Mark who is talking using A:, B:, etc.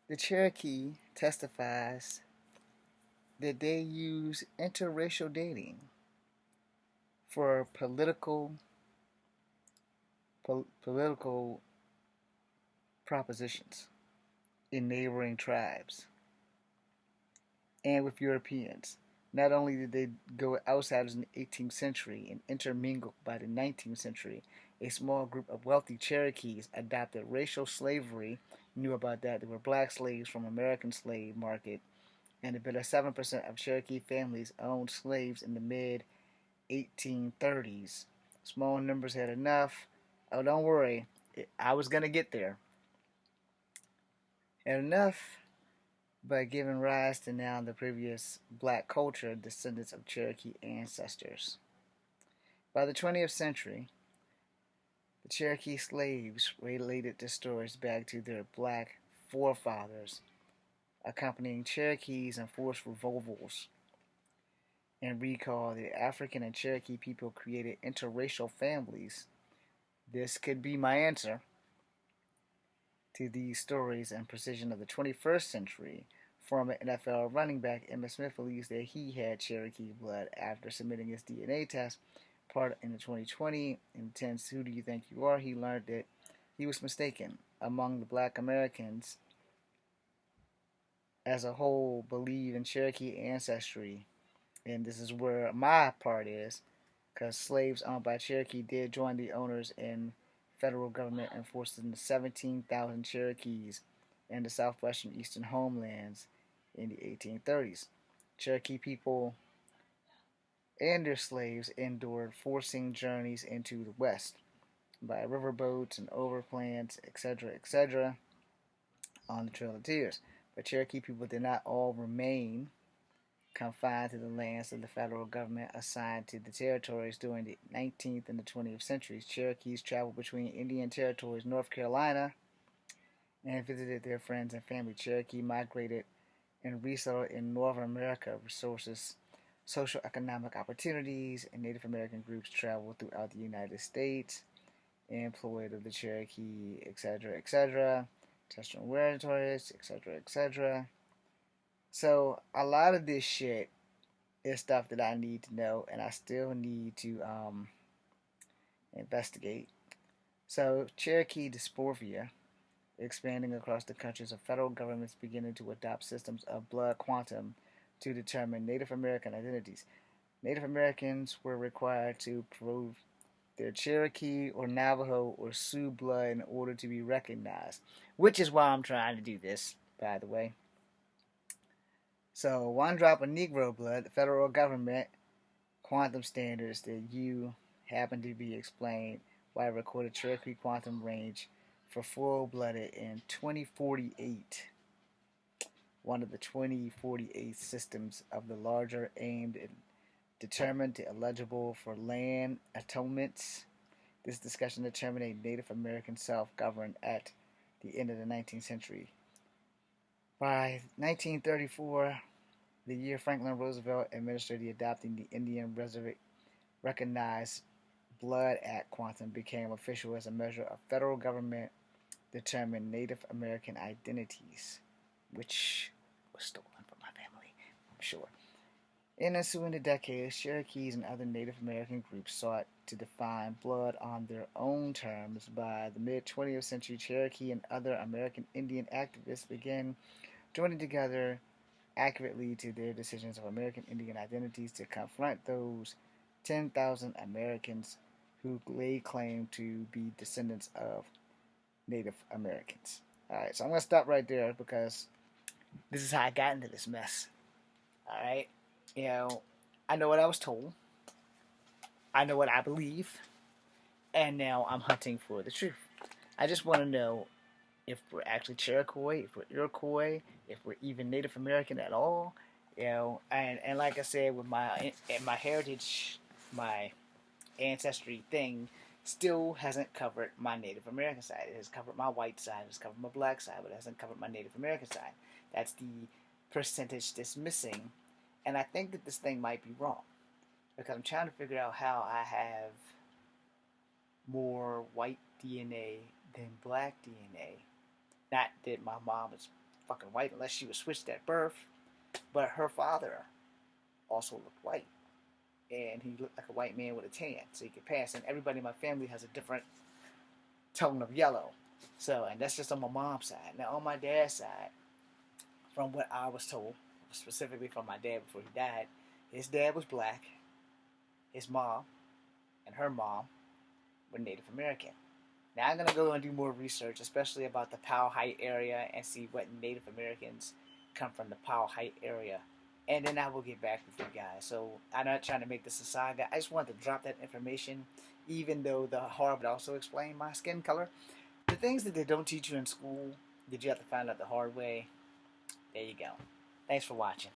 A: The Cherokee testifies that they use interracial dating for political propositions in neighboring tribes and with Europeans. Not only did they go with outsiders in the 18th century and intermingle by the 19th century, a small group of wealthy Cherokees adopted racial slavery. You knew about that. There were black slaves from American slave market, and about 7% of Cherokee families owned slaves in the mid 1830s. Small numbers had enough. Oh, don't worry, I was gonna get there. Had enough by giving rise to now the previous black culture descendants of Cherokee ancestors. By the 20th century, the Cherokee slaves related the stories back to their black forefathers, accompanying Cherokees and forced removals, and recall that African and Cherokee people created interracial families. This could be my answer to these stories and precision of the 21st century. Former NFL running back Emmitt Smith believes that he had Cherokee blood after submitting his DNA test part in the 2020 intense Who Do You Think You Are? He learned that he was mistaken. Among the black Americans as a whole believe in Cherokee ancestry, and this is where my part is, because slaves owned by Cherokee did join the owners in federal government enforcing the 17,000 Cherokees in the southwestern eastern homelands in the 1830s. Cherokee people and their slaves endured forcing journeys into the west by riverboats and overlands, etc., on the Trail of Tears. But Cherokee people did not all remain confined to the lands of the federal government assigned to the territories during the 19th and the 20th centuries. Cherokees traveled between Indian territories, North Carolina, and visited their friends and family. Cherokee migrated and resettled in Northern America, resources, social economic opportunities, and Native American groups traveled throughout the United States, employed of the Cherokee, etc., touched on territories, etc. So a lot of this shit is stuff that I need to know, and I still need to investigate. So Cherokee dysmorphia expanding across the countries of federal governments beginning to adopt systems of blood quantum to determine Native American identities. Native Americans were required to prove their Cherokee or Navajo or Sioux blood in order to be recognized, which is why I'm trying to do this, by the way. So, one drop of Negro blood, the federal government quantum standards that you happen to be explained why recorded Cherokee quantum range for full-blooded in 2048, one of the 2048 systems of the larger aimed at determined to eligible for land atonements. This discussion determined a Native American self-governed at the end of the 19th century. By 1934, the year Franklin Roosevelt administered the adopting the Indian Recognized Blood Act, quantum became official as a measure of federal government determined Native American identities, which was stolen from my family, I'm sure. In ensuing decades, Cherokees and other Native American groups sought to define blood on their own terms. By the mid 20th century, Cherokee and other American Indian activists began joining together accurately to their decisions of American Indian identities to confront those 10,000 Americans who laid claim to be descendants of Native Americans. Alright, so I'm going to stop right there because this is how I got into this mess. Alright, you know, I know what I was told, I know what I believe, and now I'm hunting for the truth. I just want to know if we're actually Cherokee, if we're Iroquois, if we're even Native American at all, and like I said, with my heritage, my ancestry thing still hasn't covered my Native American side. It has covered my white side, it has covered my black side, but it hasn't covered my Native American side. That's the percentage that's missing, and I think that this thing might be wrong because I'm trying to figure out how I have more white DNA than black DNA. Not that my mom is fucking white unless she was switched at birth. But her father also looked white, and he looked like a white man with a tan, so he could pass. And everybody in my family has a different tone of yellow. So, and that's just on my mom's side. Now, on my dad's side, from what I was told, specifically from my dad before he died, his dad was black, his mom and her mom were Native American. Now I'm going to go and do more research, especially about the Powell Height area, and see what Native Americans come from the Powell Height area. And then I will get back with you guys. So I'm not trying to make this a saga. I just wanted to drop that information, even though the horror would also explain my skin color. The things that they don't teach you in school that you have to find out the hard way, there you go. Thanks for watching.